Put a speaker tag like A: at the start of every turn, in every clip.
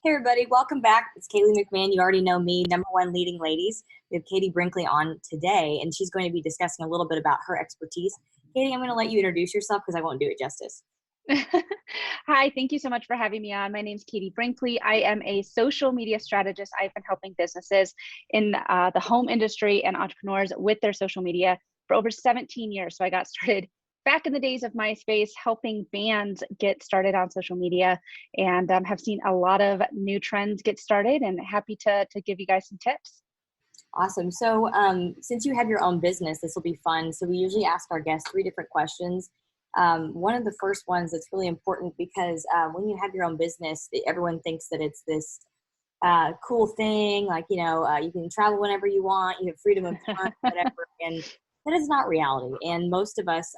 A: Hey everybody, welcome back. It's Kaylee McMahon. You already know me, number one leading ladies. We have Katie Brinkley on today, and she's going to be discussing a little bit about her expertise. Katie, I'm going to let you introduce yourself because I won't do it justice.
B: Hi, thank you so much for having me on. My name is Katie Brinkley. I am a social media strategist. I've been helping businesses in the home industry and entrepreneurs with their social media for over 17 years. So I got started back in the days of MySpace, helping bands get started on social media, and have seen a lot of new trends get started, and happy to give you guys some tips.
A: Awesome. So since you have your own business, this will be fun. So we usually ask our guests three different questions. One of the first ones that's really important because when you have your own business, everyone thinks that it's this cool thing, like, you can travel whenever you want, you have freedom of time, whatever. And that is not reality. And most of us,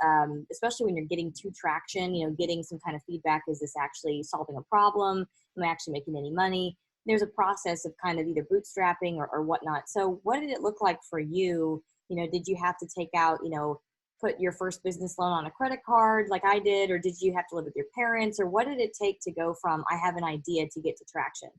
A: especially when you're getting to traction, getting some kind of feedback, is this actually solving a problem? Am I actually making any money? There's a process of kind of either bootstrapping or whatnot. So what did it look like for you? Did you have to take out, put your first business loan on a credit card like I did, or did you have to live with your parents, or what did it take to go from I have an idea to get to traction?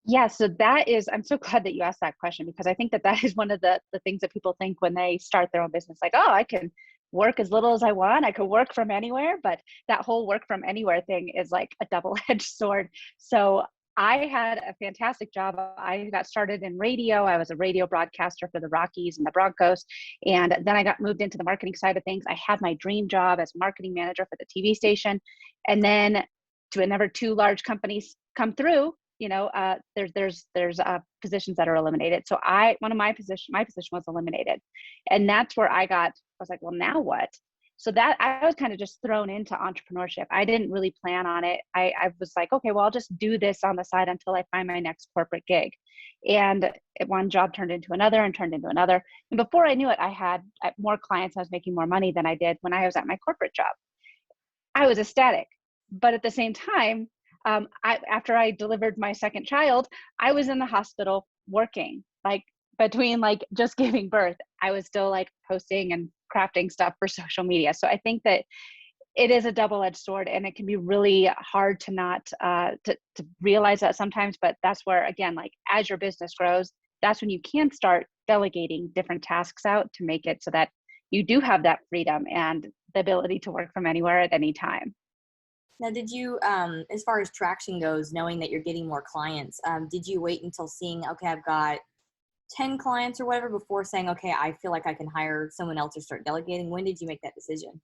B: Yeah, so I'm so glad that you asked that question, because I think that is one of the things that people think when they start their own business, like, oh, I can work as little as I want. I could work from anywhere, but that whole work from anywhere thing is like a double-edged sword. So I had a fantastic job. I got started in radio. I was a radio broadcaster for the Rockies and the Broncos. And then I got moved into the marketing side of things. I had my dream job as marketing manager for the TV station. And then whenever two large companies come through, there's positions that are eliminated. So my position was eliminated, and that's where I was like, well, now what? So that I was kind of just thrown into entrepreneurship. I didn't really plan on it. I was like, okay, well, I'll just do this on the side until I find my next corporate gig. And one job turned into another and turned into another. And before I knew it, I had more clients. I was making more money than I did when I was at my corporate job. I was ecstatic. But at the same time, after I delivered my second child, I was in the hospital working, like between like just giving birth. I was still like posting and crafting stuff for social media. So I think that it is a double-edged sword, and it can be really hard to not to realize that sometimes. But that's where, again, like as your business grows, that's when you can start delegating different tasks out to make it so that you do have that freedom and the ability to work from anywhere at any time.
A: Now, did you, as far as traction goes, knowing that you're getting more clients, did you wait until seeing, okay, I've got 10 clients or whatever before saying, okay, I feel like I can hire someone else or start delegating? When did you make that decision?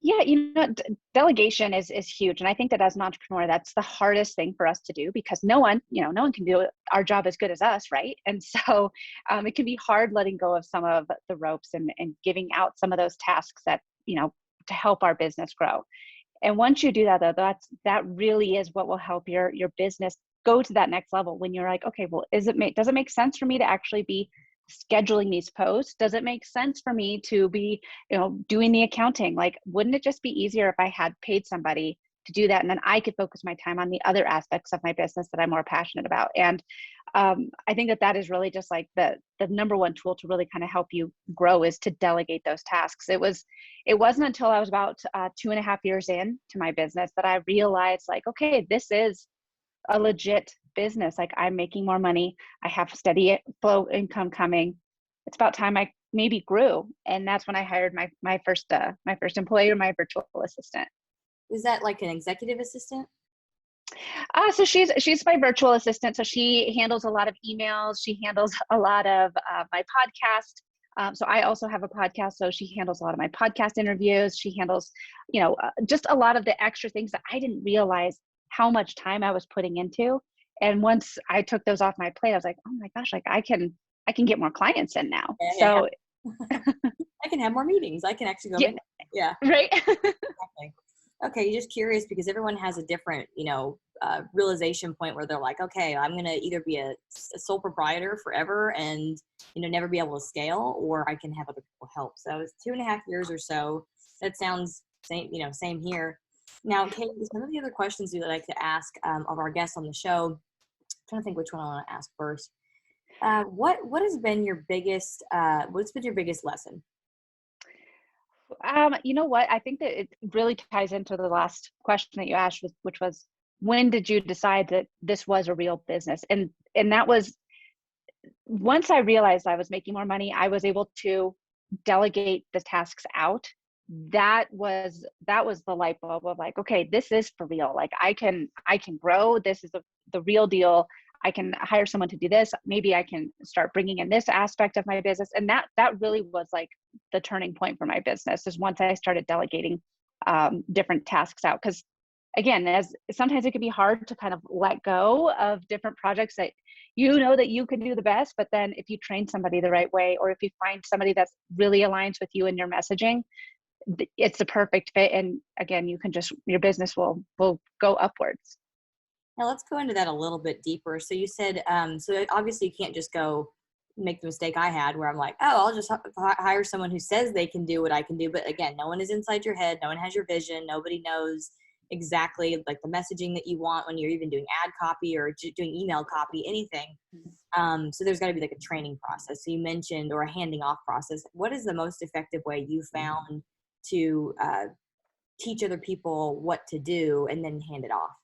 B: Yeah, delegation is huge, and I think that as an entrepreneur, that's the hardest thing for us to do, because no one can do our job as good as us, right? And so it can be hard letting go of some of the ropes and giving out some of those tasks that to help our business grow. And once you do that, though, that really is what will help your business go to that next level. When you're like, okay, well, does it make sense for me to actually be scheduling these posts? Does it make sense for me to be, doing the accounting? Like, wouldn't it just be easier if I had paid somebody to do that, and then I could focus my time on the other aspects of my business that I'm more passionate about? And I think that is really just like the number one tool to really kind of help you grow, is to delegate those tasks. It wasn't until I was about 2.5 years in to my business that I realized, like, okay, this is a legit business. Like, I'm making more money. I have steady flow income coming. It's about time I maybe grew. And that's when I hired my first employee, or my virtual assistant.
A: Was that like an executive assistant?
B: So she's my virtual assistant. So she handles a lot of emails. She handles a lot of my podcast. So I also have a podcast. So she handles a lot of my podcast interviews. She handles, just a lot of the extra things that I didn't realize how much time I was putting into. And once I took those off my plate, I was like, oh my gosh, like I can get more clients in now.
A: Yeah, yeah,
B: So
A: I can have more meetings. I can actually go
B: yeah,
A: make. Yeah.
B: right.
A: Exactly. Okay, you're just curious because everyone has a different, realization point where they're like, okay, I'm going to either be a sole proprietor forever and, never be able to scale, or I can have other people help. So it's 2.5 years or so. That sounds same here. Now, Kate, some of the other questions we like to ask of our guests on the show, I'm trying to think which one I want to ask first. What has been your biggest, what's been your biggest lesson?
B: You know what? I think that it really ties into the last question that you asked, which was when did you decide that this was a real business? And that was, once I realized I was making more money, I was able to delegate the tasks out. That was the light bulb of like, okay, this is for real. Like I can grow. This is the real deal. I can hire someone to do this. Maybe I can start bringing in this aspect of my business. And that really was like the turning point for my business, is once I started delegating different tasks out. Because again, as sometimes it can be hard to kind of let go of different projects that you know that you can do the best, but then if you train somebody the right way, or if you find somebody that's really aligns with you and your messaging, it's the perfect fit. And again, you can just, your business will go upwards.
A: Now let's go into that a little bit deeper. So you said, so obviously you can't just go make the mistake I had where I'm like, oh, I'll just hire someone who says they can do what I can do. But again, no one is inside your head. No one has your vision. Nobody knows exactly like the messaging that you want when you're even doing ad copy or doing email copy, anything. So there's got to be like a training process. So you mentioned, or a handing off process. What is the most effective way you found to teach other people what to do and then hand it off?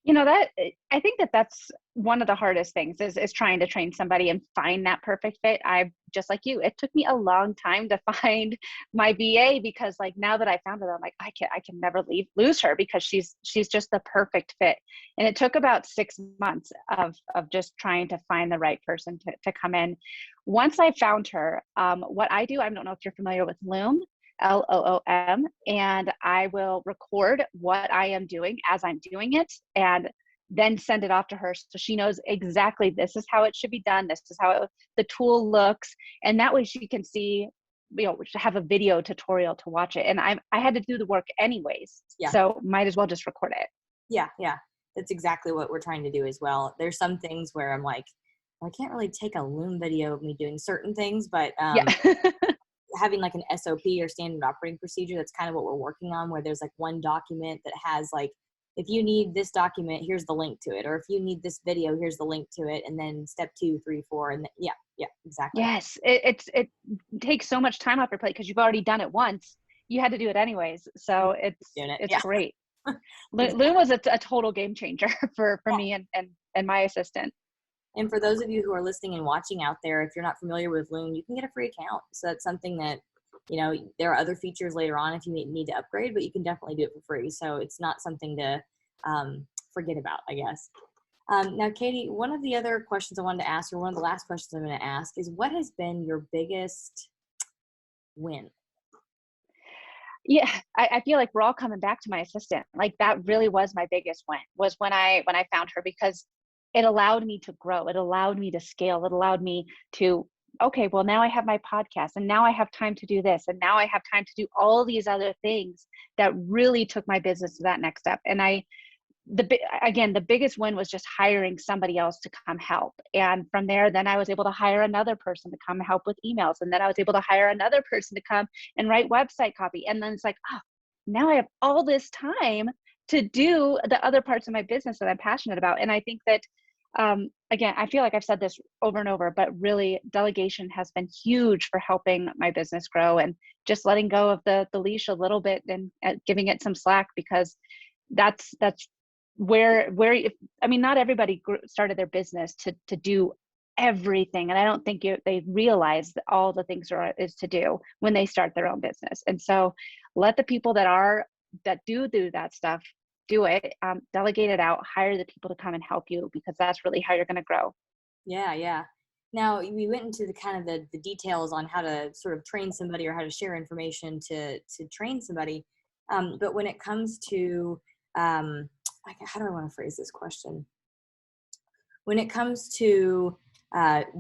B: That I think that's one of the hardest things is trying to train somebody and find that perfect fit. I just like you, it took me a long time to find my VA, because like now that I found her, I'm like, I can never lose her, because she's just the perfect fit. And it took about 6 months of just trying to find the right person to come in. Once I found her, what I do, I don't know if you're familiar with Loom. Loom, and I will record what I am doing as I'm doing it, and then send it off to her so she knows exactly this is how it should be done. This is how the tool looks, and that way she can see, have a video tutorial to watch it. And I had to do the work anyways, so might as well just record it.
A: Yeah, that's exactly what we're trying to do as well. There's some things where I'm like, well, I can't really take a Loom video of me doing certain things, but having like an SOP or standard operating procedure, that's kind of what we're working on, where there's like one document that has like, if you need this document, here's the link to it. Or if you need this video, here's the link to it. And then step 2, 3, 4. And yeah, exactly.
B: Yes. It takes so much time off your plate because you've already done it once. You had to do it anyways. So it's great. Loom was a total game changer for me and my assistant.
A: And for those of you who are listening and watching out there, if you're not familiar with Loom, you can get a free account. So that's something that, there are other features later on if you need to upgrade, but you can definitely do it for free. So it's not something to forget about, I guess. Now, Katie, one of the other questions I wanted to ask, or one of the last questions I'm going to ask, is what has been your biggest win?
B: Yeah, I feel like we're all coming back to my assistant. Like that really was my biggest win, was when I found her, because it allowed me to grow. It allowed me to scale. It allowed me to, okay, well, now I have my podcast, and now I have time to do this. And now I have time to do all these other things that really took my business to that next step. And the biggest win was just hiring somebody else to come help. And from there, then I was able to hire another person to come help with emails. And then I was able to hire another person to come and write website copy. And then it's like, oh, now I have all this time to do the other parts of my business that I'm passionate about. And I think that, again, I feel like I've said this over and over, but really delegation has been huge for helping my business grow, and just letting go of the leash a little bit and giving it some slack, because that's where not everybody started their business to do everything. And I don't think they realize that all the things is to do when they start their own business. And so let the people that do that stuff do it, delegate it out, hire the people to come and help you, because that's really how you're going to grow.
A: Yeah. Now we went into the kind of the details on how to sort of train somebody, or how to share information to train somebody. But when it comes to, how do I want to phrase this question? When it comes to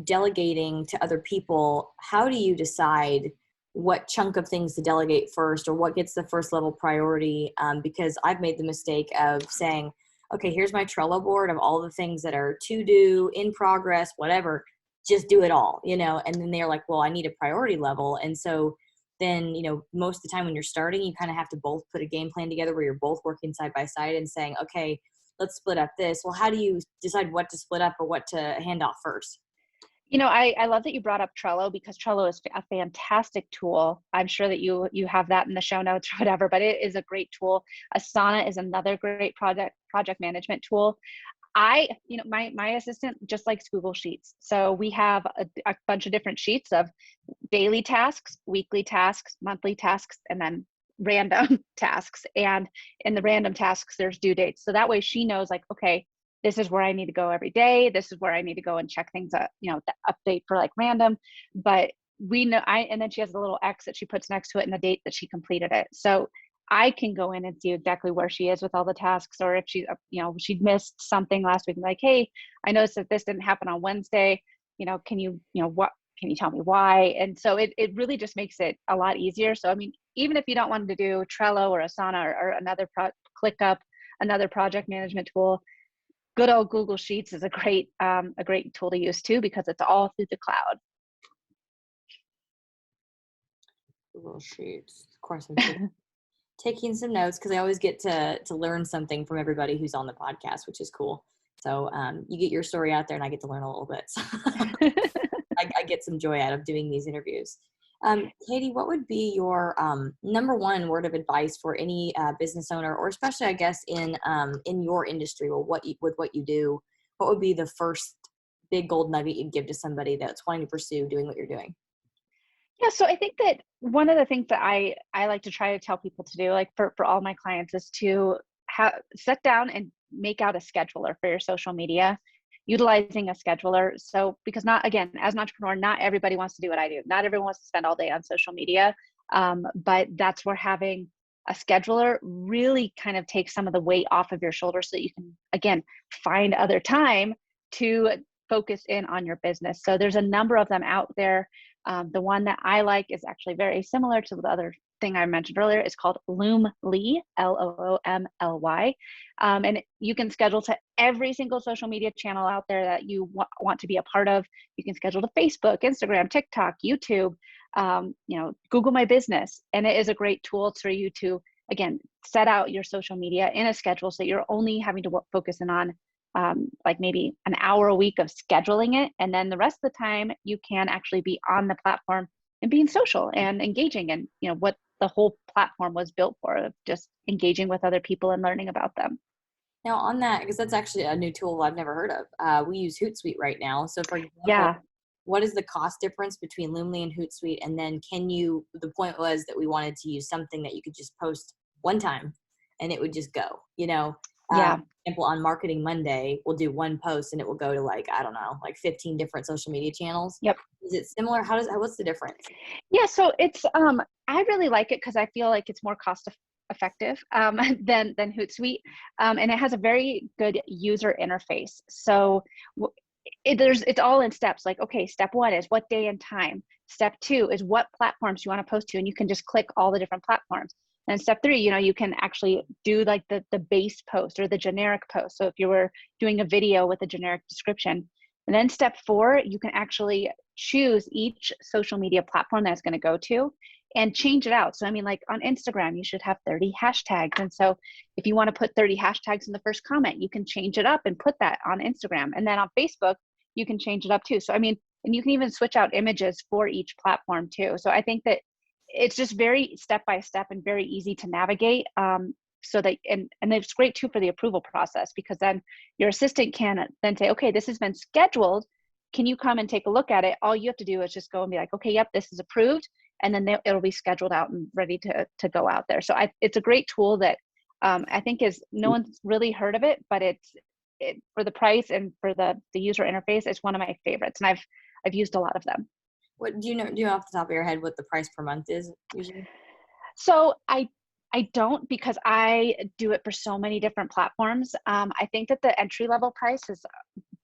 A: delegating to other people, how do you decide what chunk of things to delegate first, or what gets the first level priority? Because I've made the mistake of saying, okay, here's my Trello board of all the things that are to do, in progress, whatever, just do it all, and then they're like, well, I need a priority level. And so then, most of the time when you're starting, you kind of have to both put a game plan together where you're both working side by side and saying, okay, let's split up this. Well, how do you decide what to split up or what to hand off first?
B: I love that you brought up Trello, because Trello is a fantastic tool. I'm sure that you have that in the show notes or whatever, but it is a great tool. Asana is another great project management tool. My assistant just likes Google Sheets. So we have a bunch of different sheets of daily tasks, weekly tasks, monthly tasks, and then random tasks. And in the random tasks, there's due dates. So that way she knows, like, okay, this is where I need to go every day. This is where I need to go and check things up, the update for like random. But we know and then she has a little X that she puts next to it and the date that she completed it. So I can go in and see exactly where she is with all the tasks, or if she's, she missed something last week, like, hey, I noticed that this didn't happen on Wednesday. Can you, can you tell me why? And so it really just makes it a lot easier. So, I mean, even if you don't want to do Trello or Asana or another ClickUp, another project management tool, good old Google Sheets is a great tool to use too, because it's all through the cloud.
A: Google Sheets, of course. I'm taking some notes because I always get to learn something from everybody who's on the podcast, which is cool. So you get your story out there and I get to learn a little bit. So I get some joy out of doing these interviews. Katie, what would be your number one word of advice for any business owner, or especially, I guess, in your industry, or what you do? What would be the first big gold nugget you'd give to somebody that's wanting to pursue doing what you're doing?
B: Yeah, so I think that one of the things that I like to try to tell people to do, like for all my clients, is to sit down and make out a scheduler for your social media, utilizing a scheduler. So, because as an entrepreneur, not everybody wants to do what I do. Not everyone wants to spend all day on social media. But that's where having a scheduler really kind of takes some of the weight off of your shoulders, so that you can, again, find other time to focus in on your business. So there's a number of them out there. The one that I like is actually very similar to the other thing I mentioned earlier. It's called Loomly, Loomly. And you can schedule to every single social media channel out there that you want to be a part of. You can schedule to Facebook, Instagram, TikTok, YouTube, Google My Business. And it is a great tool for you to, again, set out your social media in a schedule, so you're only having to focus in on like maybe an hour a week of scheduling it. And then the rest of the time you can actually be on the platform and being social and engaging, and what the whole platform was built for, of just engaging with other people and learning about them.
A: Now on that, because that's actually a new tool I've never heard of. We use Hootsuite right now. So for example,
B: Yeah.
A: what is the cost difference between Loomly and Hootsuite? And then the point was that we wanted to use something that you could just post one time and it would just go,
B: Yeah.
A: For example, on Marketing Monday, we'll do one post and it will go to like 15 different social media channels.
B: Yep.
A: Is it similar? What's the difference?
B: Yeah. So it's, I really like it because I feel like it's more cost effective than Hootsuite. And it has a very good user interface. So it's all in steps. Like, okay, step one is what day and time. Step two is what platforms you want to post to, and you can just click all the different platforms. And step three, you can actually do like the base post or the generic post. So if you were doing a video with a generic description, and then step four, you can actually choose each social media platform that's going to go to and change it out. So, I mean, like on Instagram, you should have 30 hashtags. And so if you want to put 30 hashtags in the first comment, you can change it up and put that on Instagram. And then on Facebook, you can change it up too. So, I mean, and you can even switch out images for each platform too. So I think that it's just very step by step and very easy to navigate. So that, and it's great too for the approval process, because then your assistant can then say, okay, this has been scheduled. Can you come and take a look at it? All you have to do is just go and be like, okay, yep, this is approved. And then it'll be scheduled out and ready to go out there. So it's a great tool that I think no one's really heard of it, but for the price and for the user interface, it's one of my favorites. And I've used a lot of them.
A: What do you know off the top of your head what the price per month is usually?
B: So I don't, because I do it for so many different platforms. I think that the entry level price is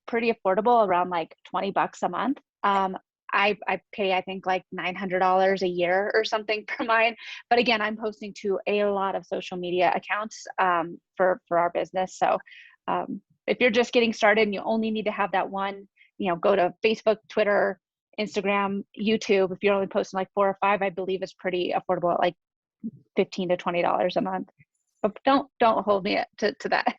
B: pretty affordable, around like $20 a month. I pay, I think, like $900 a year or something for mine. But again, I'm posting to a lot of social media accounts for our business. So if you're just getting started and you only need to have that one, go to Facebook, Twitter, Instagram, YouTube. If you're only posting like 4 or 5, I believe it's pretty affordable at like $15 to $20 a month. But don't hold me to that.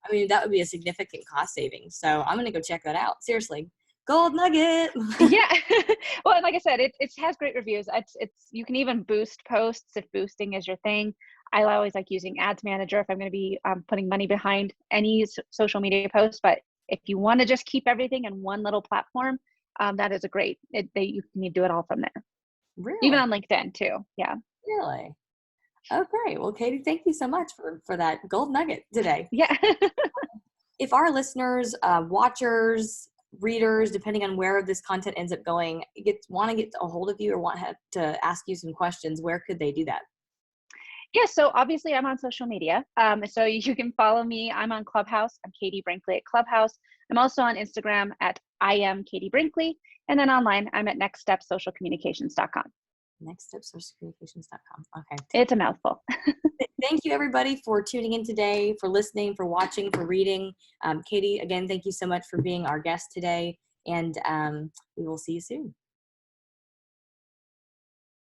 A: I mean, that would be a significant cost savings. So I'm going to go check that out. Seriously. Gold nugget.
B: Yeah. Well, and like I said, it has great reviews. It's you can even boost posts if boosting is your thing. I always like using Ads Manager if I'm going to be putting money behind any social media post. But if you want to just keep everything in one little platform, that is a great. You can do it all from there, even
A: Really?
B: on LinkedIn too. Yeah.
A: Really? Okay. Well, Katie, thank you so much for that gold nugget today.
B: Yeah.
A: If our listeners, watchers, readers, depending on where this content ends up going, want to get a hold of you or want to ask you some questions, where could they do that?
B: Yeah, so obviously I'm on social media. So you can follow me. I'm on Clubhouse. I'm Katie Brinkley at Clubhouse. I'm also on Instagram at I am Katie Brinkley. And then online, I'm at nextstepsocialcommunications.com.
A: nextstepsocialcommunications.com. Okay.
B: It's a mouthful.
A: Thank you, everybody, for tuning in today, for listening, for watching, for reading. Katie, again, thank you so much for being our guest today. And we will see you soon.